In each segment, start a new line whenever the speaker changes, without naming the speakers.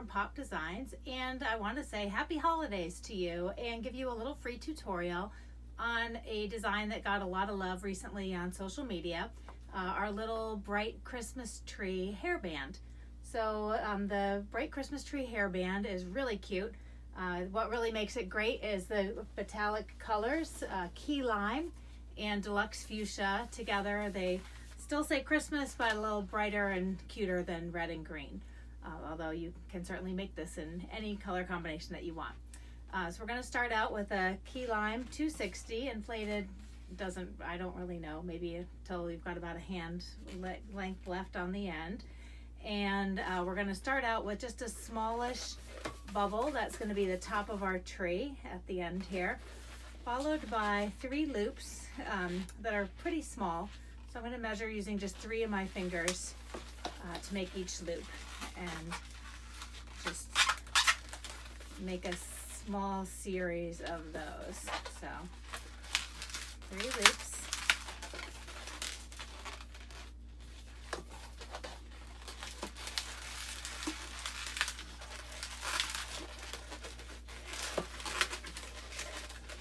different pop designs, and I want to say happy holidays to you and give you a little free tutorial on a design that got a lot of love recently on social media, our little bright Christmas tree hairband. So the bright Christmas tree hairband is really cute. What really makes it great is the Betallic colors, key lime and deluxe fuchsia together. They still say Christmas, but a little brighter and cuter than red and green. Although you can certainly make this in any color combination that you want. So we're going to start out with a key lime 260 inflated. I don't really know, maybe until we've got about a hand length left on the end. And we're going to start out with just a smallish bubble. That's going to be the top of our tree at the end here, followed by 3 loops that are pretty small. So I'm going to measure using just 3 of my fingers to make each loop, and just make a small series of those. So 3 loops.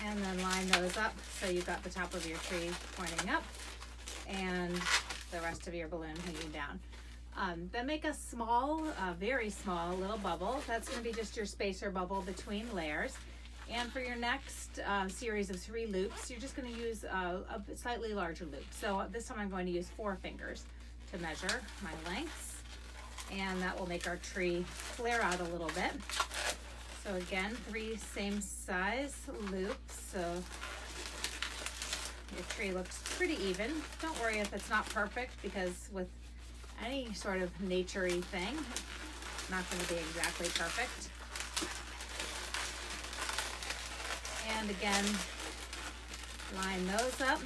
And then line those up so you've got the top of your tree pointing up and the rest of your balloon hanging down. Then make a small, very small little bubble. That's going to be just your spacer bubble between layers. And for your next series of 3 loops, you're just going to use a slightly larger loop. So this time I'm going to use 4 fingers to measure my lengths, and that will make our tree flare out a little bit. So again, 3 same size loops, so your tree looks pretty even. Don't worry if it's not perfect, because with any sort of nature-y thing, it's not going to be exactly perfect. And again, line those up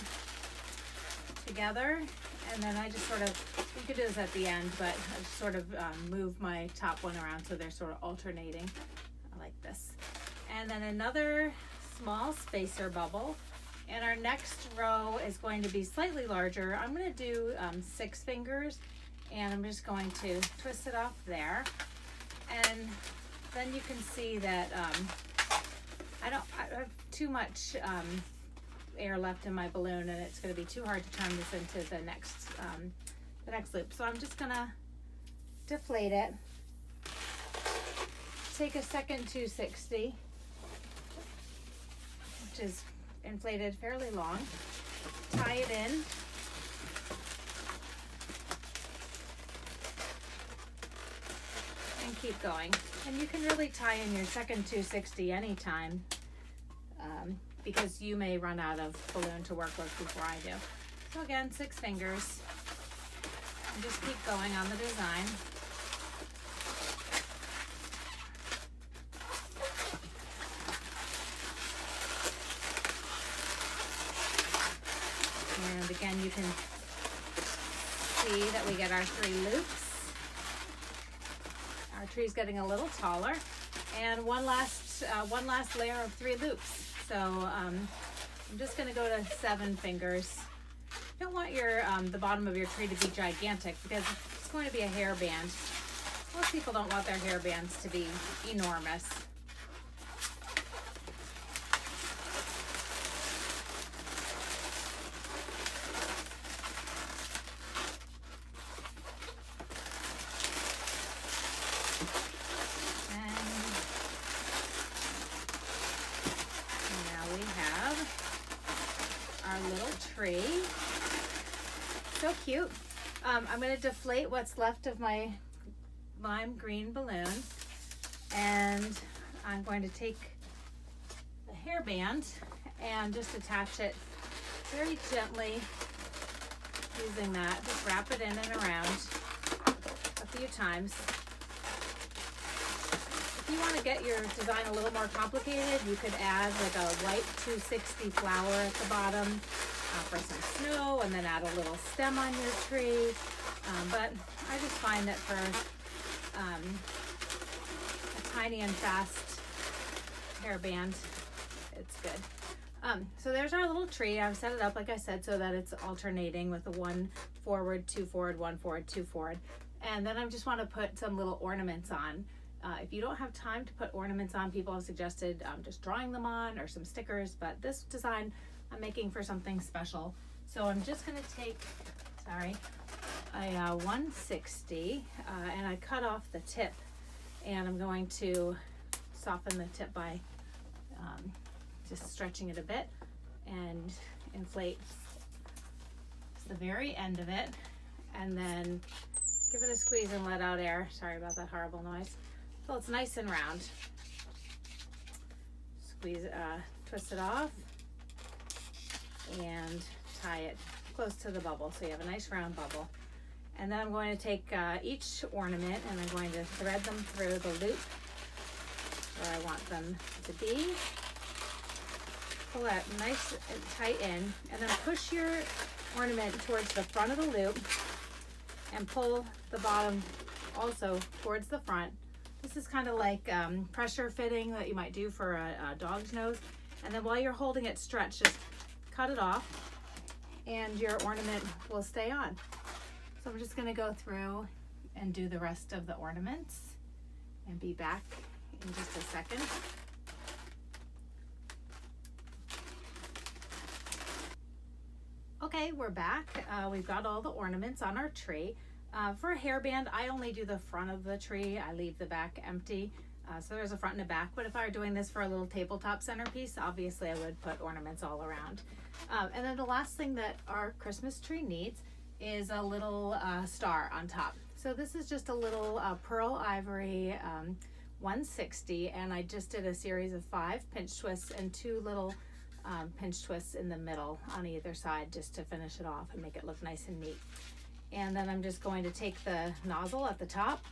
together, and then I just sort of, you could do this at the end, but I just sort of move my top one around so they're sort of alternating like this. And then another small spacer bubble. And our next row is going to be slightly larger. I'm going to do 6 fingers, and I'm just going to twist it off there. And then you can see that I have too much air left in my balloon, and it's going to be too hard to turn this into the next loop. So I'm just going to deflate it. Take a second 260, which is inflated fairly long, tie it in, and keep going. And you can really tie in your second 260 anytime, because you may run out of balloon to work with before I do. So again, 6 fingers, and just keep going on the design. And again, you can see that we get our 3 loops. Our tree's getting a little taller, and one last layer of 3 loops. So I'm just going to go to 7 fingers. You don't want your the bottom of your tree to be gigantic, because it's going to be a hairband. Most people don't want their hairbands to be enormous. Little tree. So cute. I'm going to deflate what's left of my lime green balloon, and I'm going to take the hairband and just attach it very gently using that. Just wrap it in and around a few times. If you want to get your design a little more complicated, you could add like a white 260 flower at the bottom for some snow, and then add a little stem on your tree. But I just find that for a tiny and fast hairband, it's good. So there's our little tree. I've set it up, like I said, so that it's alternating with a 1 forward, 2 forward, 1 forward, 2 forward. And then I just want to put some little ornaments on. If you don't have time to put ornaments on, people have suggested just drawing them on or some stickers, but this design I'm making for something special. So I'm just going to take, a 160 and I cut off the tip, and I'm going to soften the tip by just stretching it a bit and inflate the very end of it, and then give it a squeeze and let out air. Sorry about that horrible noise. So it's nice and round. Squeeze, twist it off and tie it close to the bubble so you have a nice round bubble. And then I'm going to take each ornament and I'm going to thread them through the loop where I want them to be. Pull that nice and tight in, and then push your ornament towards the front of the loop and pull the bottom also towards the front. This is kind of like pressure fitting that you might do for a dog's nose. And then while you're holding it stretched, just cut it off and your ornament will stay on. So I'm just going to go through and do the rest of the ornaments and be back in just a second. Okay, we're back. We've got all the ornaments on our tree. For a hairband, I only do the front of the tree. I leave the back empty. So there's a front and a back, but if I were doing this for a little tabletop centerpiece, obviously I would put ornaments all around. And then the last thing that our Christmas tree needs is a little star on top. So this is just a little pearl ivory 160, and I just did a series of 5 pinch twists and 2 little pinch twists in the middle on either side just to finish it off and make it look nice and neat. And then I'm just going to take the nozzle at the top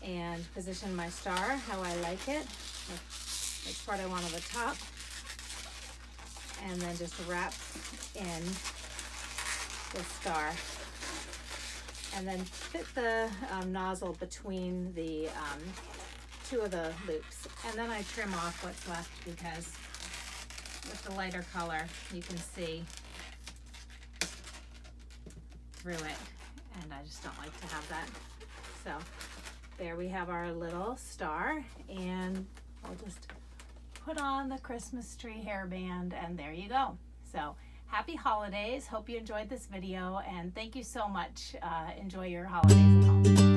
and position my star how I like it. That's part I want on the top. And then just wrap in the star. And then fit the nozzle between the 2 of the loops. And then I trim off what's left because with the lighter color you can see through it, and I just don't like to have that. So there we have our little star, and I'll just put on the Christmas tree hairband, and there you go. So happy holidays. Hope you enjoyed this video, and thank you so much. Enjoy your holidays at home.